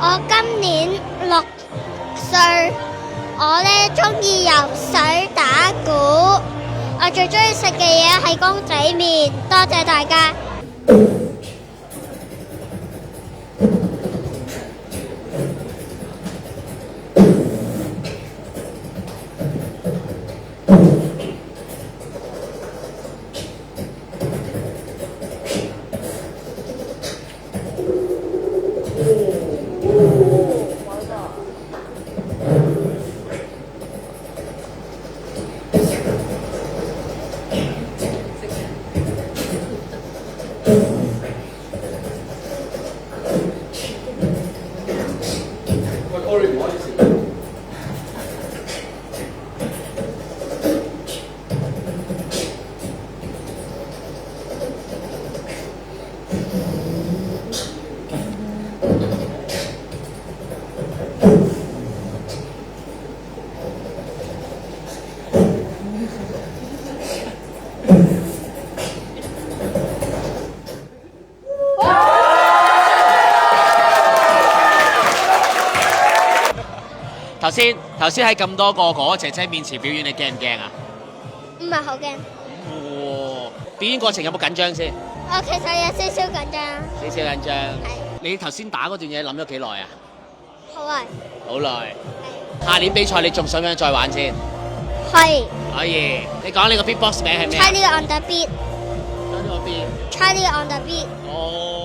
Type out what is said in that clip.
我今年6歲，我呢中意游水打鼓，我最中意食嘅嘢係公仔麵。多謝大家。頭先喺咁多個哥哥姐姐面前表演，你驚唔驚啊？唔係好驚。哇！表演過程有冇緊張先？我其實有少少緊張。少少緊張。係。你頭先打嗰段嘢諗咗幾耐啊？好耐。好耐。下年比賽你仲想唔想再玩先？可以。可以。你講你個 beatbox 名係咩？ Charlie on the beat。講呢個 beat。Charlie on the beat。哦。